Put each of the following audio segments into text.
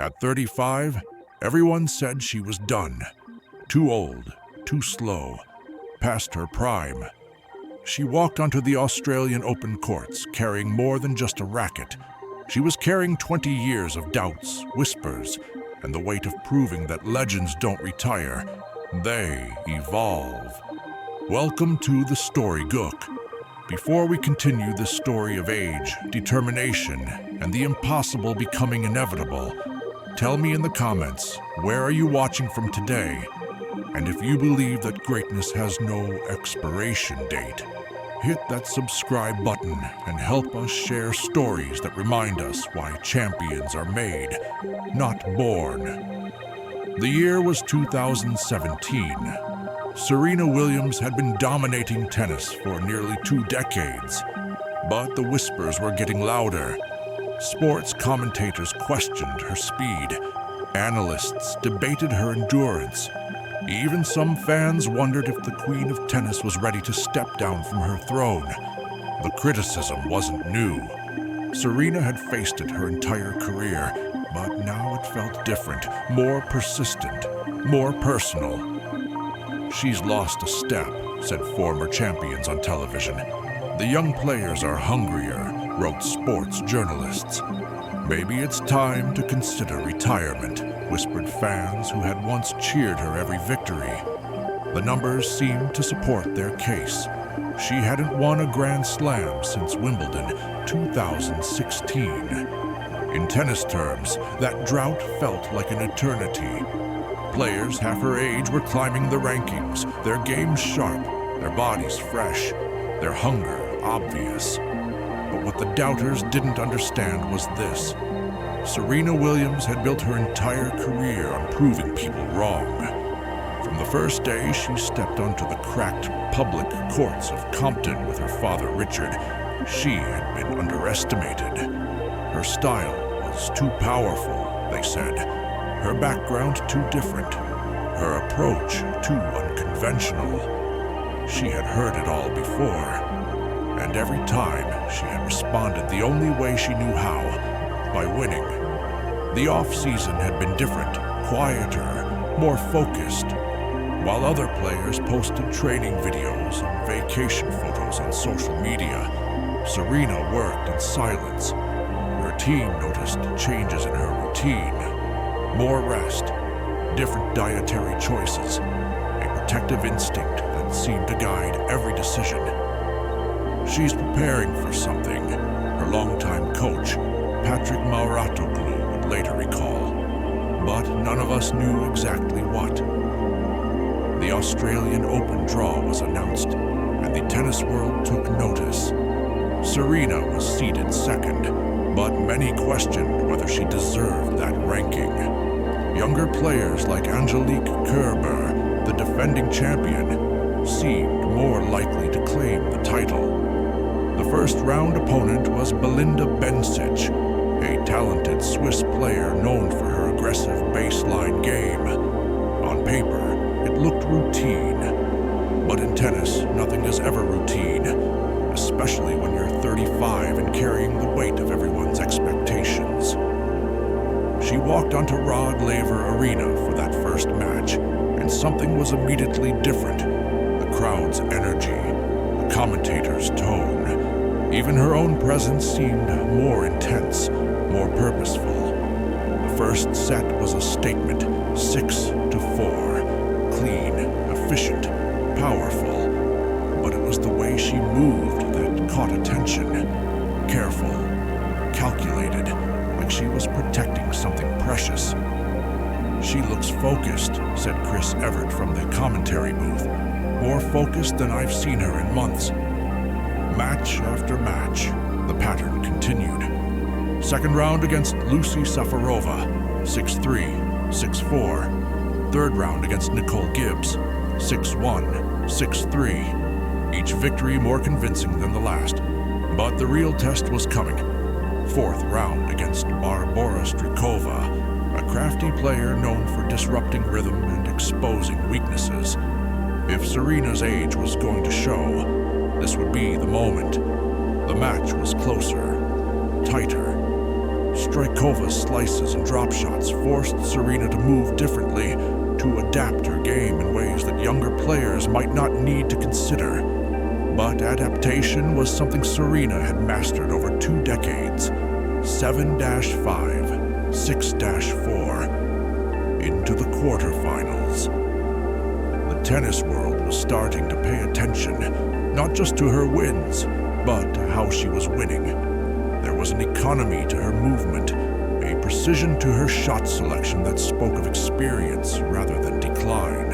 At 35, everyone said she was done. Too old, too slow, past her prime. She walked onto the Australian Open courts carrying more than just a racket. She was carrying 20 years of doubts, whispers, and the weight of proving that legends don't retire. They evolve. Welcome to the story Gook. Before we continue this story of age, determination, and the impossible becoming inevitable, tell me in the comments, where are you watching from today? And if you believe that greatness has no expiration date, hit that subscribe button and help us share stories that remind us why champions are made, not born. The year was 2017. Serena Williams had been dominating tennis for nearly 2 decades, but the whispers were getting louder. Sports commentators questioned her speed. Analysts debated her endurance. Even some fans wondered if the Queen of Tennis was ready to step down from her throne. The criticism wasn't new. Serena had faced it her entire career, but now it felt different, more persistent, more personal. "She's lost a step," said former champions on television. "The young players are hungrier," wrote sports journalists. "Maybe it's time to consider retirement," whispered fans who had once cheered her every victory. The numbers seemed to support their case. She hadn't won a Grand Slam since Wimbledon 2016. In tennis terms, that drought felt like an eternity. Players half her age were climbing the rankings, their games sharp, their bodies fresh, their hunger obvious. But what the doubters didn't understand was this. Serena Williams had built her entire career on proving people wrong. From the first day she stepped onto the cracked public courts of Compton with her father Richard, she had been underestimated. Her style was too powerful, they said. Her background too different. Her approach too unconventional. She had heard it all before. And every time, she had responded the only way she knew how, by winning. The off-season had been different, quieter, more focused. While other players posted training videos and vacation photos on social media, Serena worked in silence. Her team noticed changes in her routine. More rest, different dietary choices, a protective instinct that seemed to guide every decision. "She's preparing for something," her longtime coach, Patrick Mauratoglu, would later recall. But none of us knew exactly what. The Australian Open draw was announced, and the tennis world took notice. Serena was seeded second, but many questioned whether she deserved that ranking. Younger players like Angelique Kerber, the defending champion, seemed more likely to claim the title. The first-round opponent was Belinda Bencic, a talented Swiss player known for her aggressive baseline game. On paper, it looked routine. But in tennis, nothing is ever routine, especially when you're 35 and carrying the weight of everyone's expectations. She walked onto Rod Laver Arena for that first match, and something was immediately different. The crowd's energy, the commentator's tone, even her own presence seemed more intense, more purposeful. The first set was a statement, 6-4, clean, efficient, powerful. But it was the way she moved that caught attention. Careful, calculated, like she was protecting something precious. "She looks focused," said Chris Everett from the commentary booth. "More focused than I've seen her in months." Match after match, the pattern continued. Second round against Lucy Safarova, 6-3, 6-4. Third round against Nicole Gibbs, 6-1, 6-3. Each victory more convincing than the last. But the real test was coming. Fourth round against Barbora Strykova, a crafty player known for disrupting rhythm and exposing weaknesses. If Serena's age was going to show, this would be the moment. The match was closer, tighter. Strikova's slices and drop shots forced Serena to move differently, to adapt her game in ways that younger players might not need to consider. But adaptation was something Serena had mastered over 2 decades. 7-5, 6-4, into the quarterfinals. The tennis world was starting to pay attention, not just to her wins, but to how she was winning. There was an economy to her movement, a precision to her shot selection that spoke of experience rather than decline.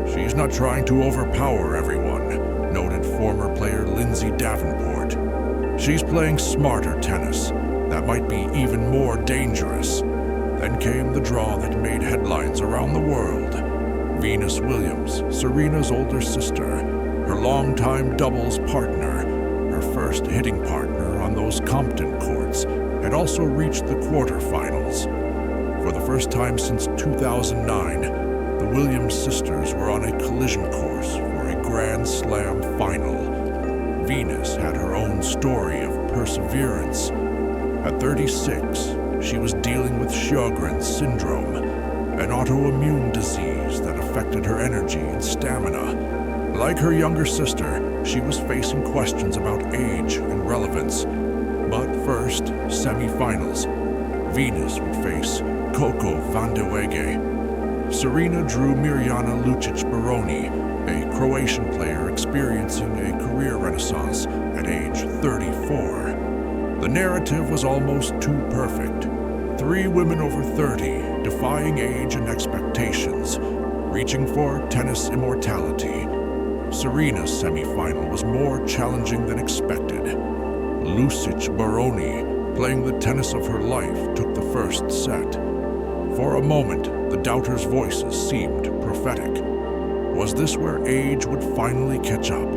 She's not trying to overpower everyone, noted former player Lindsay Davenport. She's playing smarter tennis that might be even more dangerous. Then came the draw that made headlines around the world. Venus Williams, Serena's older sister, her longtime doubles partner, her first hitting partner on those Compton courts, had also reached the quarterfinals. For the first time since 2009, the Williams sisters were on a collision course for a Grand Slam final. Venus had her own story of perseverance. At 36, she was dealing with Sjogren's syndrome, an autoimmune disease that affected her energy and stamina. Like her younger sister, she was facing questions about age and relevance. But first, semifinals. Venus would face Coco van de Wege. Serena drew Mirjana Lucic-Baroni, a Croatian player experiencing a career renaissance at age 34. The narrative was almost too perfect. 3 women over 30, defying age and expectations, reaching for tennis immortality. Serena's semifinal was more challenging than expected. Lucic-Baroni, playing the tennis of her life, took the first set. For a moment, the doubters' voices seemed prophetic. Was this where age would finally catch up?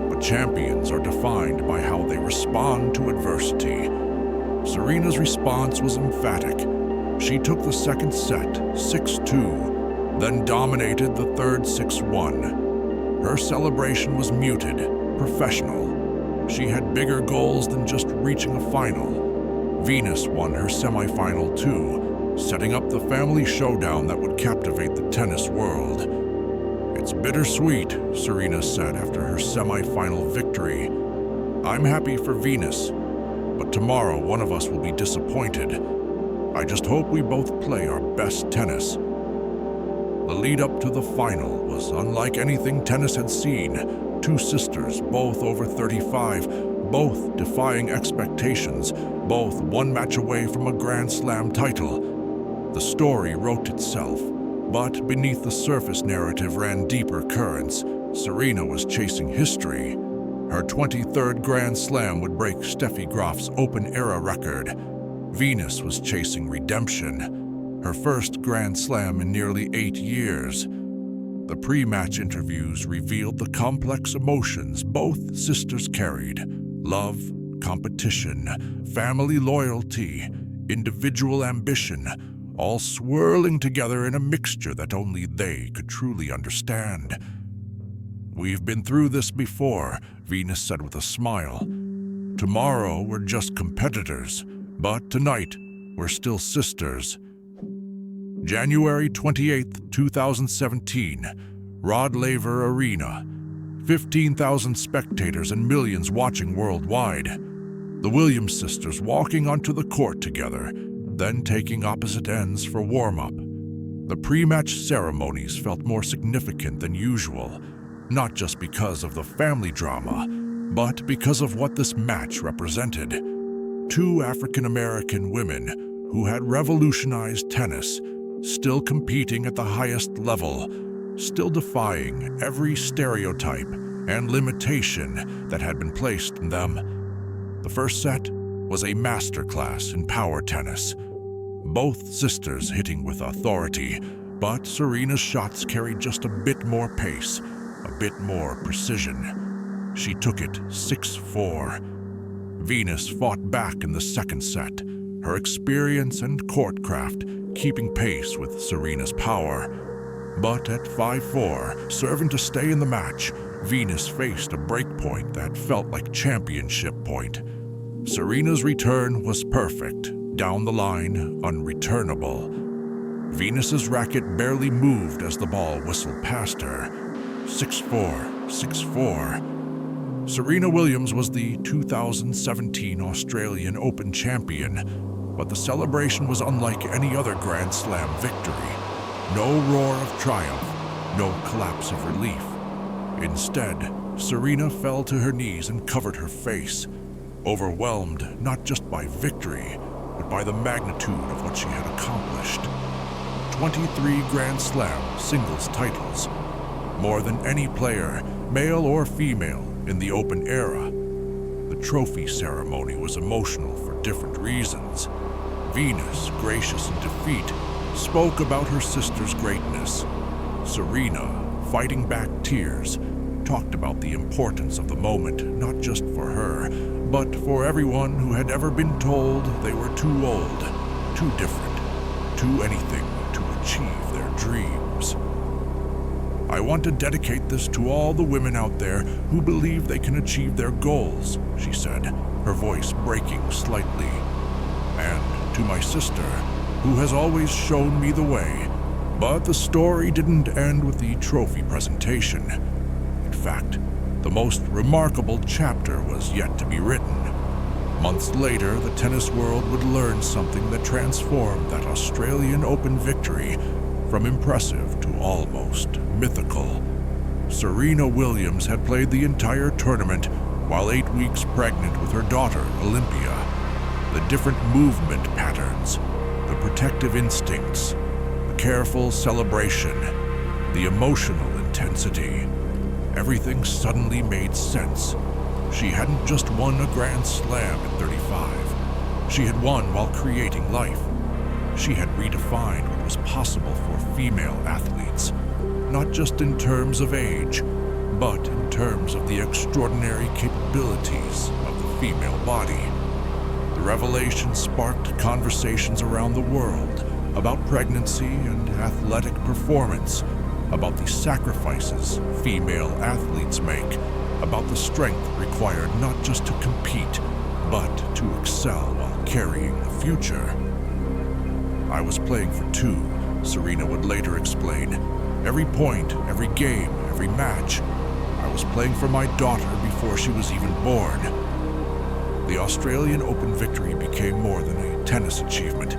But champions are defined by how they respond to adversity. Serena's response was emphatic. She took the second set, 6-2, then dominated the third 6-1. Her celebration was muted, professional. She had bigger goals than just reaching a final. Venus won her semifinal too, setting up the family showdown that would captivate the tennis world. "It's bittersweet," Serena said after her semifinal victory. "I'm happy for Venus, but tomorrow one of us will be disappointed. I just hope we both play our best tennis." The lead up to the final was unlike anything tennis had seen. 2 sisters, both over 35, both defying expectations, both 1 match away from a Grand Slam title. The story wrote itself, but beneath the surface narrative ran deeper currents. Serena was chasing history. Her 23rd Grand Slam would break Steffi Graf's Open-era record. Venus was chasing redemption, her first Grand Slam in nearly 8 years. The pre-match interviews revealed the complex emotions both sisters carried: love, competition, family loyalty, individual ambition, all swirling together in a mixture that only they could truly understand. "We've been through this before," Venus said with a smile. "Tomorrow we're just competitors, but tonight we're still sisters." January 28, 2017, Rod Laver Arena. 15,000 spectators and millions watching worldwide. The Williams sisters walking onto the court together, then taking opposite ends for warm-up. The pre-match ceremonies felt more significant than usual, not just because of the family drama, but because of what this match represented. 2 African-American women who had revolutionized tennis, still competing at the highest level, still defying every stereotype and limitation that had been placed on them. The first set was a masterclass in power tennis. Both sisters hitting with authority, but Serena's shots carried just a bit more pace, a bit more precision. She took it 6-4. Venus fought back in the second set, her experience and courtcraft keeping pace with Serena's power. But at 5-4, serving to stay in the match, Venus faced a breakpoint that felt like championship point. Serena's return was perfect, down the line, unreturnable. Venus's racket barely moved as the ball whistled past her. 6-4, 6-4. Serena Williams was the 2017 Australian Open champion, but the celebration was unlike any other Grand Slam victory. No roar of triumph, no collapse of relief. Instead, Serena fell to her knees and covered her face, overwhelmed not just by victory, but by the magnitude of what she had accomplished. 23 Grand Slam singles titles, more than any player, male or female, in the Open era. The trophy ceremony was emotional for different reasons. Venus, gracious in defeat, spoke about her sister's greatness. Serena, fighting back tears, talked about the importance of the moment, not just for her, but for everyone who had ever been told they were too old, too different, too anything to achieve their dreams. I want to dedicate this to all the women out there who believe they can achieve their goals, she said, her voice breaking slightly. And to my sister, who has always shown me the way. But the story didn't end with the trophy presentation. In fact, the most remarkable chapter was yet to be written. Months later, the tennis world would learn something that transformed that Australian Open victory from impressive to almost mythical. Serena Williams had played the entire tournament while 8 weeks pregnant with her daughter, Olympia. The different movement patterns, the protective instincts, the careful celebration, the emotional intensity. Everything suddenly made sense. She hadn't just won a Grand Slam at 35. She had won while creating life. She had redefined what was possible for female athletes, not just in terms of age, but in terms of the extraordinary capabilities of the female body. The revelation sparked conversations around the world about pregnancy and athletic performance, about the sacrifices female athletes make, about the strength required not just to compete, but to excel while carrying the future. I was playing for two, Serena would later explain. Every point, every game, every match. I was playing for my daughter before she was even born. The Australian Open victory became more than a tennis achievement.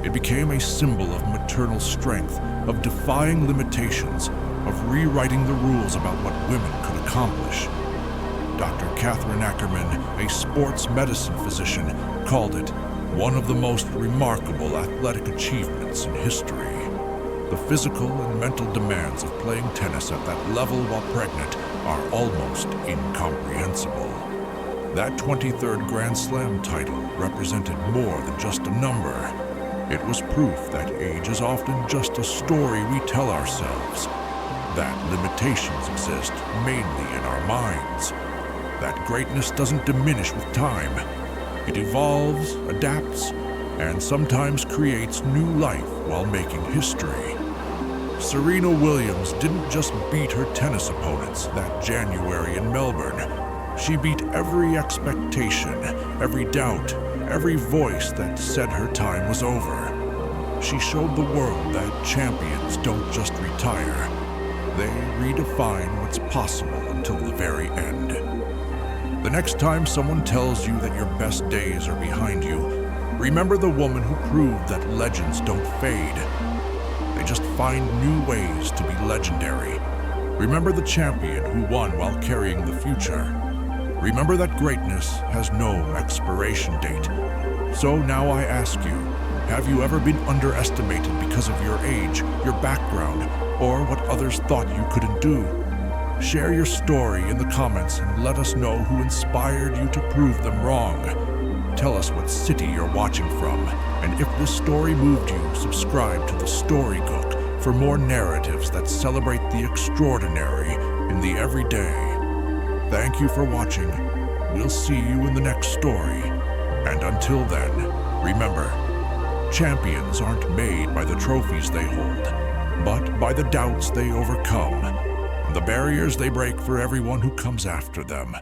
It became a symbol of maternal strength, of defying limitations, of rewriting the rules about what women could accomplish. Dr. Catherine Ackerman, a sports medicine physician, called it one of the most remarkable athletic achievements in history. The physical and mental demands of playing tennis at that level while pregnant are almost incomprehensible. That 23rd Grand Slam title represented more than just a number. It was proof that age is often just a story we tell ourselves, that limitations exist mainly in our minds, that greatness doesn't diminish with time. It evolves, adapts, and sometimes creates new life while making history. Serena Williams didn't just beat her tennis opponents that January in Melbourne. She beat every expectation, every doubt, every voice that said her time was over. She showed the world that champions don't just retire. They redefine what's possible until the very end. The next time someone tells you that your best days are behind you, remember the woman who proved that legends don't fade. They just find new ways to be legendary. Remember the champion who won while carrying the future. Remember that greatness has no expiration date. So now I ask you, have you ever been underestimated because of your age, your background, or what others thought you couldn't do? Share your story in the comments and let us know who inspired you to prove them wrong. Tell us what city you're watching from, and if this story moved you, subscribe to the Story Gook for more narratives that celebrate the extraordinary in the everyday. Thank you for watching. We'll see you in the next story. And until then, remember, champions aren't made by the trophies they hold, but by the doubts they overcome, and the barriers they break for everyone who comes after them.